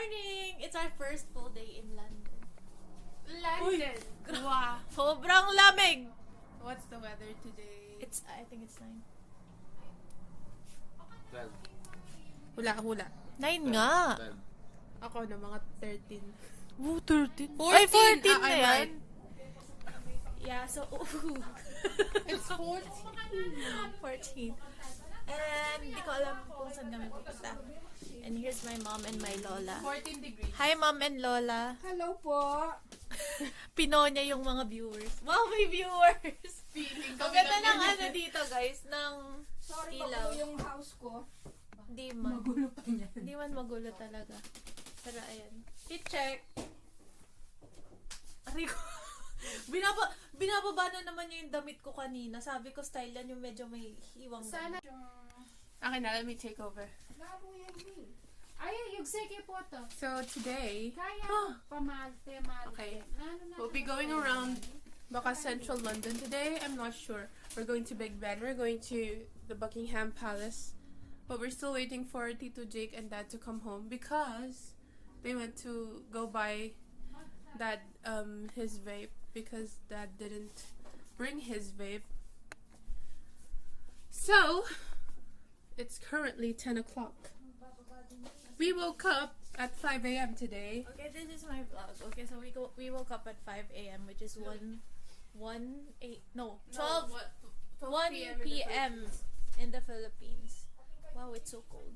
morning! It's our first full day in London. London. Wow. Sobrang lamig! What's the weather today? I think it's 9. 12. Hula. 9 nga! 12. Ako na mga 13. Oh, 13. 14. Ay, 14 na I'm yan! right. Yeah, so, It's 14. 14. And, di ko alam kung saan kami pupunta. And here's my mom and my lola. 14 degrees. Hi, mom and lola. Hello po. Pinonya yung mga viewers. Wow, may viewers! Feeling Ang kami ganda ng ganyan. ano dito, guys, ng Sorry ilaw. po yung house ko. Di man. Magulo pa niyan. Di man magulo talaga. Pero ayan. I-check. Aray ko. Binababa na naman niya yung damit ko kanina. Sabi ko style yan yung medyo may hiwang. Sana. Okay na, let me take over. Lalo yan eh. Ay, yung sige po to. So today, Kaya, pamalte. okay, we'll be going around baka Central London today. I'm not sure. We're going to Big Ben. We're going to the Buckingham Palace. But we're still waiting for Tito Jake and Dad to come home because they went to go buy Dad his vape because Dad didn't bring his vape. So, it's currently 10 o'clock. We woke up at 5 a.m. today. Okay, this is my vlog. Okay, so we woke up at 5 a.m. which is 12 p.m. in the Philippines. Wow, it's so cold.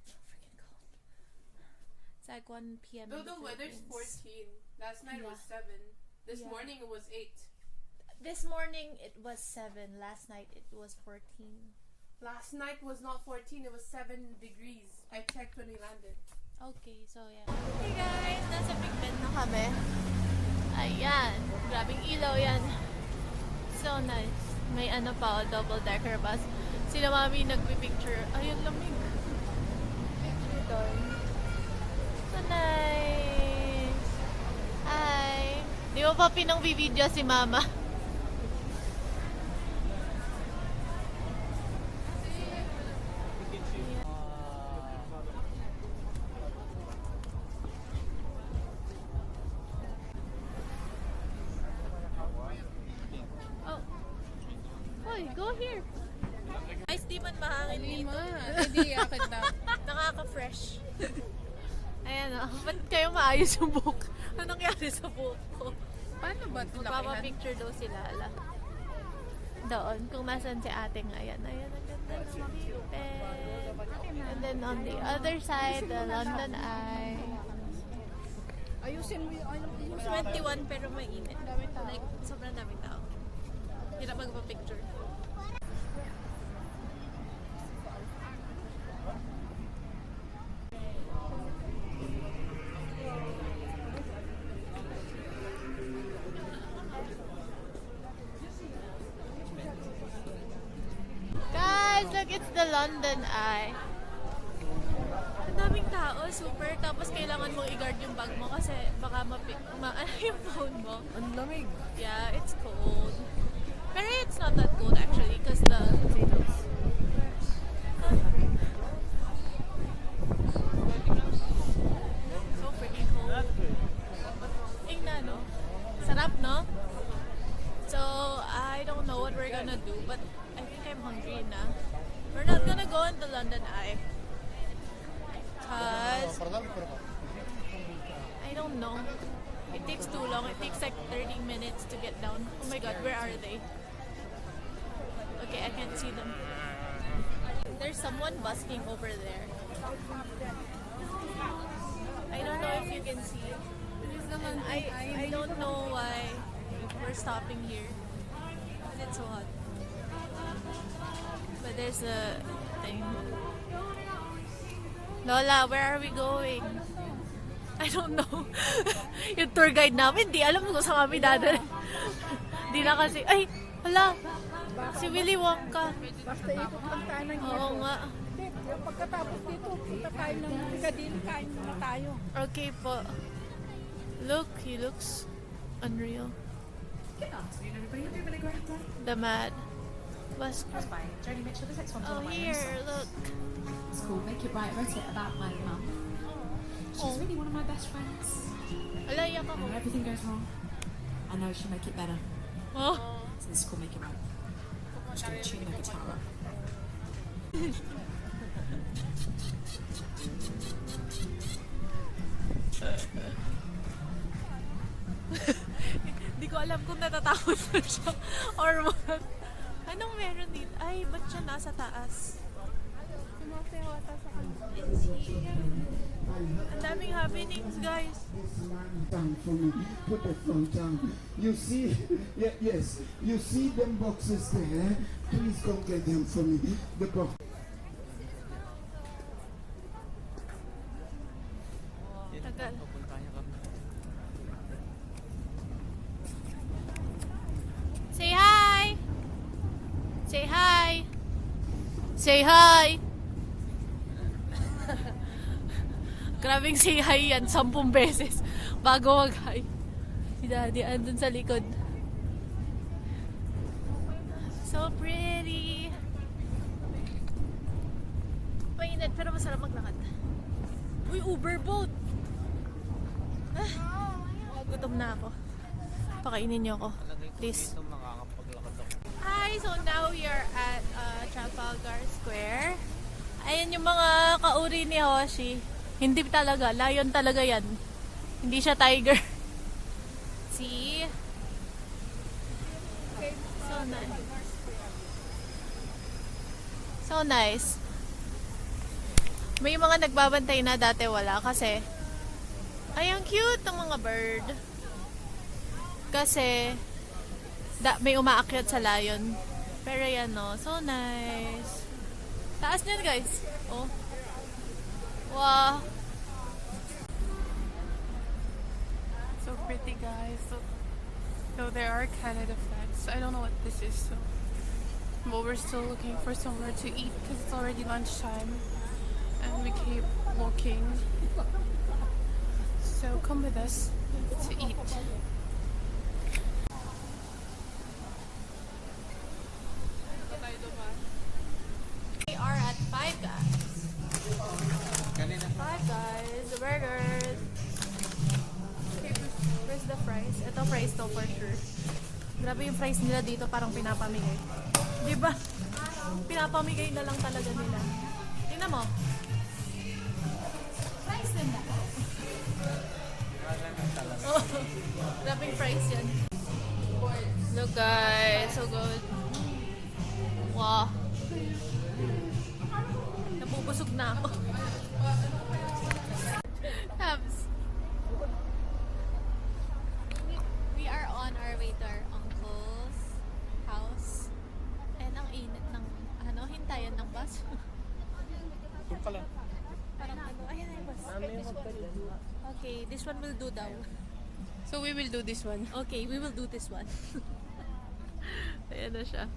So freaking cold. It's like 1 p.m. No, in the the weather's Philippines. 14. Last night was 7. This Yeah. morning it was 8. This morning it was 7. Last night it was 14. Last night was not 14, it was 7 degrees. I checked when we landed. Okay, so yeah. Hey guys, nasa Big Ben na kami. Ayan, grabing ilaw yan. So nice. May ano pa, double-decker bus. Sila mami nagpipicture. Ayun, lamig. Picture doon. So nice. Hi. Di mo pa pinang-video si mama. Oh. Hoy, go here. Guys, di man mahangin dito. Hindi, akit na. Nakaka-fresh. Ayan o. Ba't kayo maayos yung buhok? Anong nangyari sa buhok ko? Paano ba ito lakihan? Magpapapicture daw si Lala. Doon, kung nasan si ate ngayon. Ayan, ang ganda ng Cupid. And then on the other side, the London Eye. Ayusin mo yung 21 pero mainit. Like, sobrang daming tao. Hirap magpa-picture. Guys, look, it's the London Eye. Ang daming tao, super. Tapos kailangan mong i-guard yung bag mo kasi baka yung phone mo. Ang lamig. Yeah, it's cold. Pero it's not that cold actually because the so freaking cold. Ingna, no? Sarap, no? So, I don't know what we're gonna do, but I think I'm hungry na. We're not gonna go in the London Eye. Cause I don't know. It takes too long. It takes like 30 minutes to get down. Oh my god, where are they? Okay, I can't see them. There's someone busking over there. I don't know if you can see. And I don't know why we're stopping here. Because it's so hot. But there's a thing. Lola, where are we going? I don't know. Yung tour guide namin, di alam kung saan kami dadalhin. Di na kasi, ay, hala, si Willy Wonka. Basta ikot lang tayo ng Oo nga. Hindi, pagkatapos dito, punta tayo ng Piccadilly, kain muna tayo. Okay po. Look, he looks unreal. The Mad. Bus. Jodie Mitchell, the next one's Oh, on my here, look. It's called Make It Right. I wrote it about my mum. She's Emily, one of my best friends. Ala, iyak ako. When everything goes wrong, I know she'll make it better. Oh. So this will make it right. Just gonna tune the guitar up. Hindi ko alam kung natatakot na siya or what. Anong meron dito? Ay, ba't siya nasa taas? Sumasayaw ata sa kanya. It's here. Ang daming happenings, guys. Down for me. Put the phone down. You see, yes, you see them boxes there. Please come get them for me. The box. Tagal. Say hi! Say hi! Say hi! Grabing say hi yan, 10 beses bago mag-hi. Si Daddy andun sa likod. So pretty! Mainit pero masarap maglakad. Uy, Uber boat! Gutom na ako. Pakainin niyo ako. Please. Hi! So now we are at Trafalgar Square. Ayan yung mga kauri ni Hoshi. Hindi talaga. Lion talaga yan. Hindi siya tiger. See? So nice. So nice. May mga nagbabantay na, dati wala kasi ay ang cute ng mga bird. Kasi may umaakyat sa lion. Pero yan no, so nice. Taas niyan guys. Oh. Wow. So pretty, guys. So there are Canada flags. I don't know what this is, so but we're still looking for somewhere to eat because it's already lunchtime and we keep walking. So come with us to eat. We are at Five Guys. Five Guys, the burgers. Where's the fries? Ito fries to for sure. Grabe yung fries nila dito, parang pinapamigay. Di ba? Pinapamigay na lang talaga nila. Tingnan mo. Fries din na. Oh, grabe yung fries yan. Look guys, so good. Wow. Napupusog na ako. Tabs. We are on our way to our uncle's house. And ang init ng, hintayan ng bus. Parang ayan na yung bus. Okay, this one will do daw. So we will do this one. Okay, we will do this one. Ayan na siya.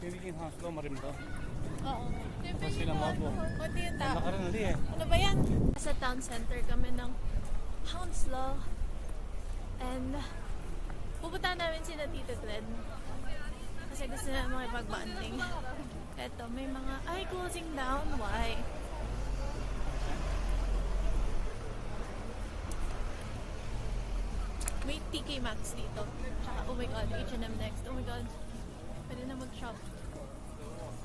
Piliin Hounslow marimba. Oo. Kasi na mo. Kunti yung tao. Nakarin na eh. Ano ba yan? Sa town center kami ng Hounslow. And pupunta namin sila Tito Glenn. Kasi gusto na makipag-bonding. Eto, may mga, closing down. Why? May TK Maxx dito. Tsaka, oh my god, H&M next. Oh my god. Pwede na mag-shop.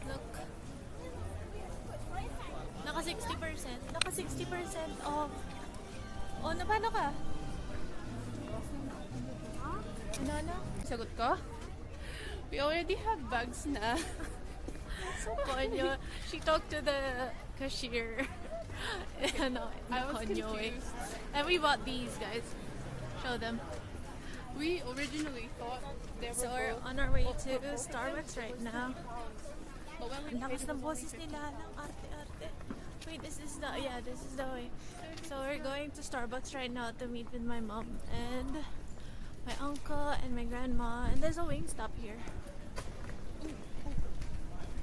Look. Naka 60%. Naka 60% off. Oh, na paano ka? Ano? Sagot ko? We already have bags na. So, konyo. She talked to the cashier. Ano, I was konyo eh. confused. And we bought these, guys. Show them. We originally thought they were So, we're both, on our way to Starbucks right now. but when we Ang lakas ng boses nila, ng arte-arte. Wait, this is the way. So we're going to Starbucks right now to meet with my mom and my uncle and my grandma. And there's a Wingstop here.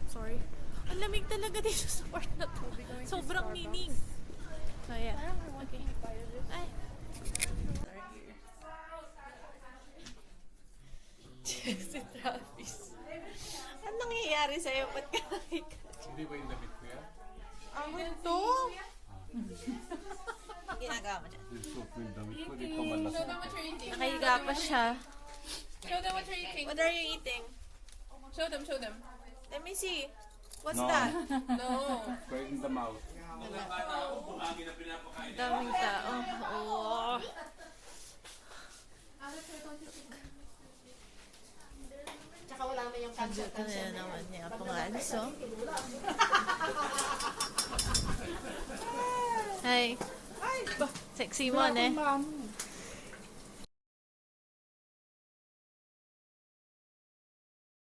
Sorry. Ang lamig talaga dito sa part na to. Sobrang nining. So yeah. Okay. Ay. Si Travis. Anong nangyayari sa'yo? Ba't ka Hindi ba yung damit ko yan? Ang to? higa mo dyan. Show them what you're eating. Nakahiga pa siya. Show them what you're eating. What are you eating? Show them, show them. Let me see. What's No. that? No. Right in the mouth. Daming tao. Oh. Andito na yan naman niya panganso. Hi. Sexy mo, eh. Ma'am.